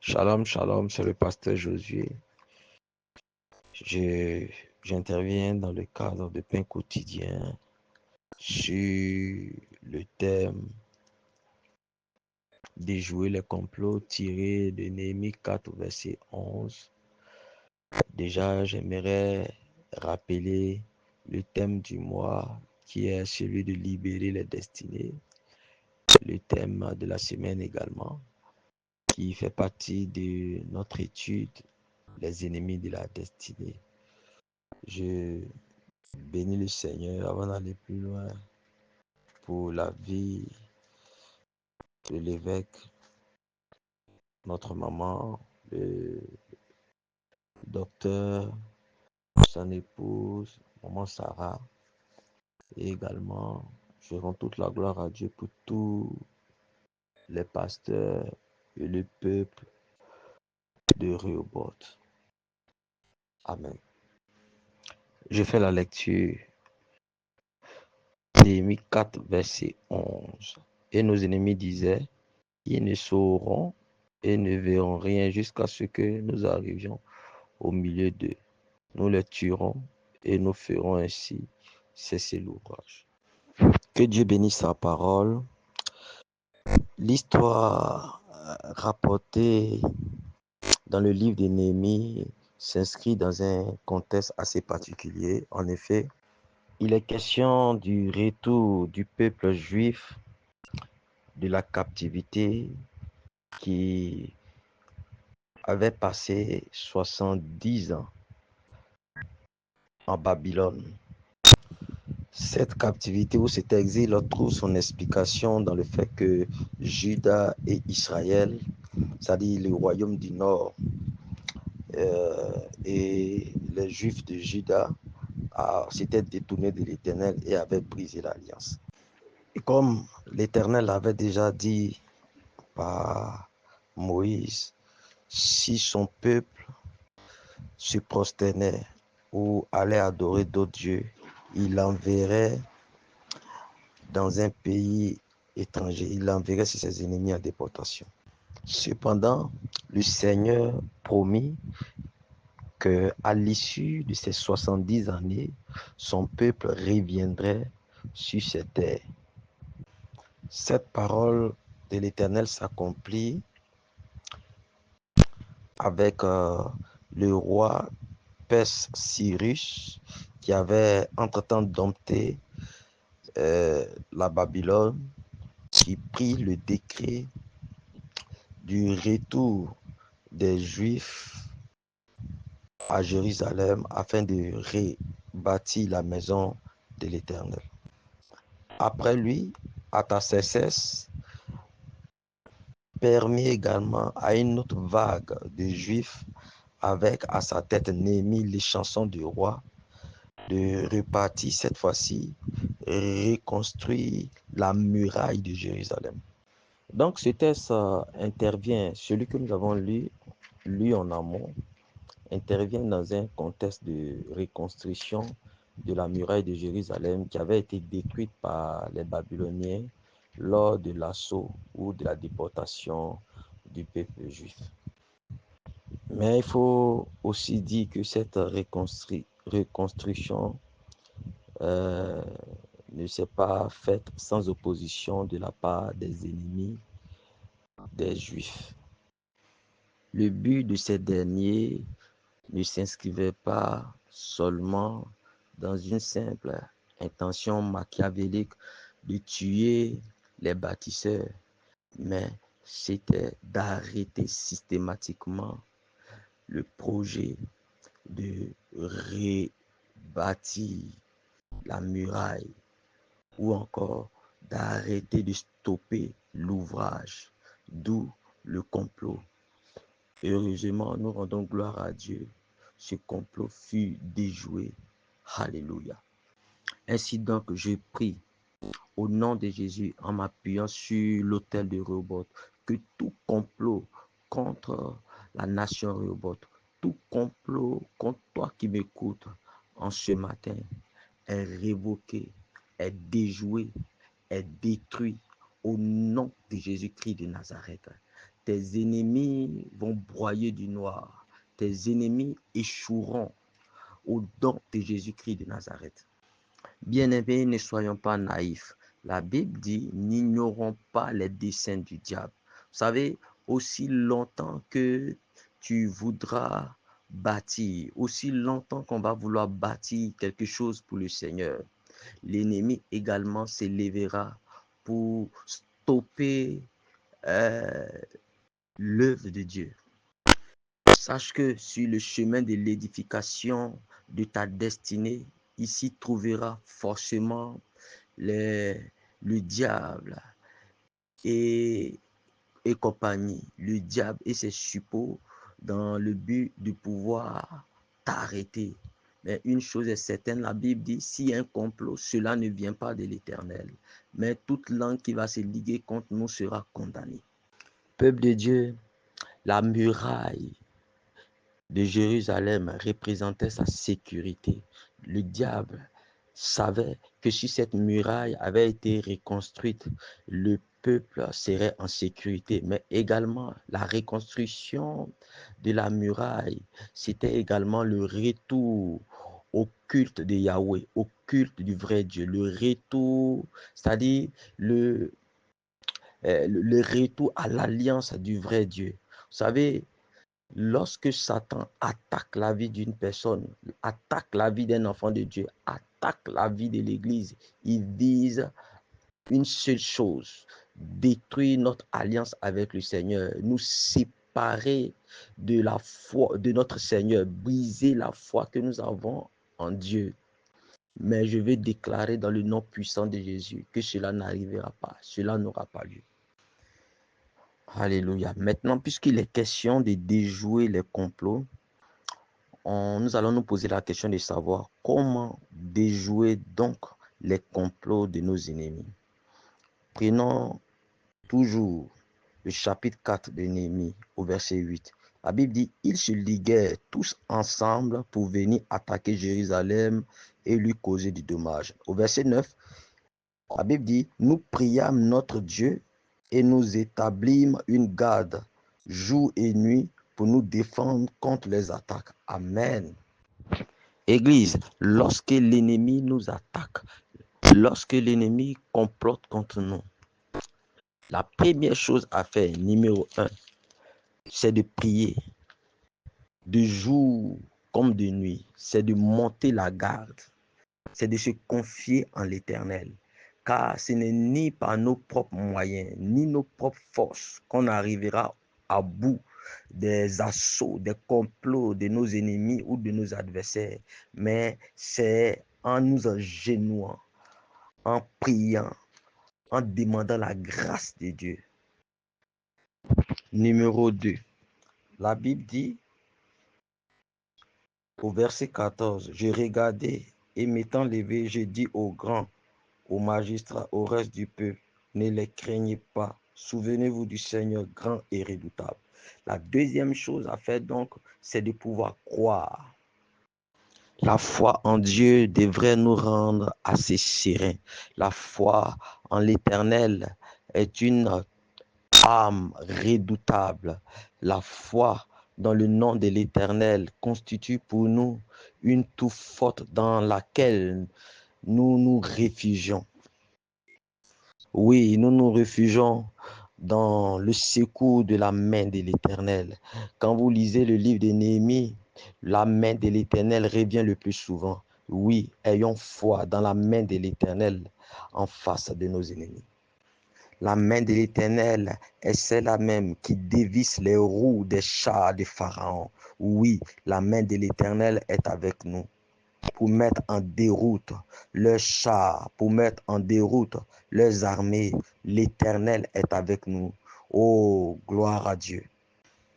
Shalom, shalom, c'est le pasteur Josué. J'interviens dans le cadre de Pain quotidien sur le thème déjouer les complots tiré de Néhémie 4, verset 11. Déjà, j'aimerais rappeler le thème du mois qui est celui de libérer les destinées. Le thème de la semaine également, qui fait partie de notre étude, les ennemis de la destinée. Je bénis le Seigneur avant d'aller plus loin pour la vie de l'évêque, notre maman, le docteur, son épouse, maman Sarah, et également je rends toute la gloire à Dieu pour tous les pasteurs et le peuple de Rehoboth. Amen. Je fais la lecture. Néhémie 4, verset 11. Et nos ennemis disaient, ils ne sauront et ne verront rien jusqu'à ce que nous arrivions au milieu d'eux. Nous les tuerons et nous ferons ainsi cesser l'ouvrage. Que Dieu bénisse sa parole. L'histoire rapportée dans le livre de Néhémie s'inscrit dans un contexte assez particulier. En effet, il est question du retour du peuple juif de la captivité qui avait passé 70 ans en Babylone. Cette captivité ou cet exil trouve son explication dans le fait que Juda et Israël, c'est-à-dire le royaume du Nord, et les Juifs de Juda s'étaient détournés de l'Éternel et avaient brisé l'alliance. Et comme l'Éternel avait déjà dit par Moïse, si son peuple se prosternait ou allait adorer d'autres dieux, il enverrait dans un pays étranger, il enverrait ses ennemis en déportation. Cependant, le Seigneur promit qu'à l'issue de ces 70 années, son peuple reviendrait sur cette terre. Cette parole de l'Éternel s'accomplit avec le roi Perse Cyrus qui avait entre-temps dompté la Babylone, qui prit le décret du retour des Juifs à Jérusalem afin de rebâtir la maison de l'Éternel. Après lui, Artaxerxès permit également à une autre vague de Juifs, avec à sa tête Néhémie, les chansons du roi, de repartir cette fois-ci, reconstruire la muraille de Jérusalem. Donc ce texte intervient, celui que nous avons lu en amont, intervient dans un contexte de reconstruction de la muraille de Jérusalem qui avait été détruite par les Babyloniens lors de l'assaut ou de la déportation du peuple juif. Mais il faut aussi dire que cette reconstruction ne s'est pas faite sans opposition de la part des ennemis des Juifs. Le but de ces derniers ne s'inscrivait pas seulement dans une simple intention machiavélique de tuer les bâtisseurs, mais c'était d'arrêter systématiquement le projet de rebâtir la muraille ou encore d'arrêter de stopper l'ouvrage, d'où le complot. Heureusement, nous rendons gloire à Dieu. Ce complot fut déjoué. Alléluia. Ainsi donc, je prie au nom de Jésus en m'appuyant sur l'autel de Rehoboth que tout complot contre la nation Rehoboth, tout complot contre toi qui m'écoutes en ce matin est révoqué, est déjoué, est détruit au nom de Jésus-Christ de Nazareth. tes ennemis vont broyer du noir. Tes ennemis échoueront au nom de Jésus-Christ de Nazareth. Bien-aimés, ne soyons pas naïfs. La Bible dit, n'ignorons pas les desseins du diable. Vous savez, aussi longtemps que tu voudras bâtir, aussi longtemps qu'on va vouloir bâtir quelque chose pour le Seigneur, l'ennemi également s'élèvera pour stopper l'œuvre de Dieu. Sache que sur le chemin de l'édification de ta destinée, ici trouvera forcément le diable et compagnie, le diable et ses suppôts dans le but de pouvoir t'arrêter. Mais une chose est certaine, la Bible dit, si un complot, cela ne vient pas de l'Éternel. Mais toute langue qui va se liguer contre nous sera condamnée. Peuple de Dieu, la muraille de Jérusalem représentait sa sécurité. Le diable savait que si cette muraille avait été reconstruite, le peuple serait en sécurité. Mais également, la reconstruction de la muraille, c'était également le retour au culte de Yahweh, au culte du vrai Dieu. Le retour, c'est-à-dire le retour à l'alliance du vrai Dieu. Vous savez, lorsque Satan attaque la vie d'une personne, attaque la vie d'un enfant de Dieu, attaque la vie de l'Église, il vise une seule chose, détruire notre alliance avec le Seigneur, nous séparer de la foi de notre Seigneur, briser la foi que nous avons en Dieu. Mais je vais déclarer dans le nom puissant de Jésus que cela n'arrivera pas, cela n'aura pas lieu. Alléluia. Maintenant, puisqu'il est question de déjouer les complots, nous allons nous poser la question de savoir comment déjouer donc les complots de nos ennemis. Prenons toujours le chapitre 4 de Néhémie au verset 8. La Bible dit, ils se liguèrent tous ensemble pour venir attaquer Jérusalem et lui causer du dommage. Au verset 9, la Bible dit, nous priâmes notre Dieu et nous établîmes une garde jour et nuit pour nous défendre contre les attaques. Amen. Église, lorsque l'ennemi nous attaque, lorsque l'ennemi complote contre nous, la première chose à faire, numéro 1, c'est de prier, de jour comme de nuit, c'est de monter la garde, c'est de se confier en l'Éternel. Car ce n'est ni par nos propres moyens, ni nos propres forces qu'on arrivera à bout des assauts, des complots de nos ennemis ou de nos adversaires, mais c'est en nous agenouillant, en priant, en demandant la grâce de Dieu. Numéro 2, la Bible dit au verset 14, je regardais et m'étant levé, je dis aux grands, aux magistrats, au reste du peuple, ne les craignez pas. Souvenez-vous du Seigneur grand et redoutable. La deuxième chose à faire donc, c'est de pouvoir croire. La foi en Dieu devrait nous rendre assez sereins. La foi en l'Éternel est une arme redoutable. La foi dans le nom de l'Éternel constitue pour nous une tour forte dans laquelle nous nous réfugions. Oui, nous nous réfugions dans le secours de la main de l'Éternel. Quand vous lisez le livre de Néhémie, la main de l'Éternel revient le plus souvent. Oui, ayons foi dans la main de l'Éternel en face de nos ennemis. La main de l'Éternel est celle-là même qui dévisse les roues des chars de Pharaon. Oui, la main de l'Éternel est avec nous pour mettre en déroute leurs chars, pour mettre en déroute leurs armées. L'Éternel est avec nous. Oh, gloire à Dieu.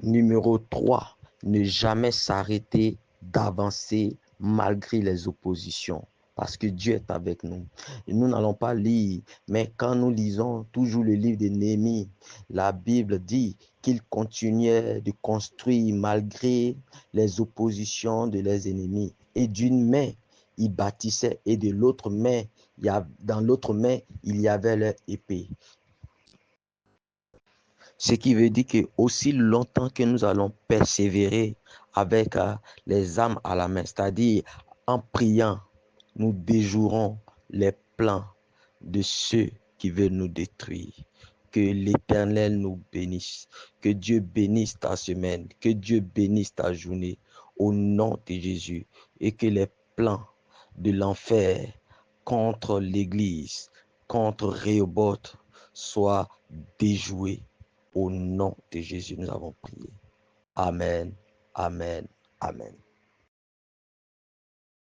Numéro 3, ne jamais s'arrêter d'avancer malgré les oppositions. Parce que Dieu est avec nous. Et nous n'allons pas lire, mais quand nous lisons toujours le livre de Néhémie, la Bible dit qu'il continuait de construire malgré les oppositions de leurs ennemis. Et d'une main, il bâtissait, et de l'autre main, dans l'autre main, il y avait leur épée. Ce qui veut dire que aussi longtemps que nous allons persévérer avec les âmes à la main, c'est-à-dire en priant, nous déjouerons les plans de ceux qui veulent nous détruire. Que l'Éternel nous bénisse. Que Dieu bénisse ta semaine. Que Dieu bénisse ta journée. Au nom de Jésus. Et que les plans de l'enfer contre l'Église, contre Rehoboth, soient déjoués. Au nom de Jésus, nous avons prié. Amen, amen, amen.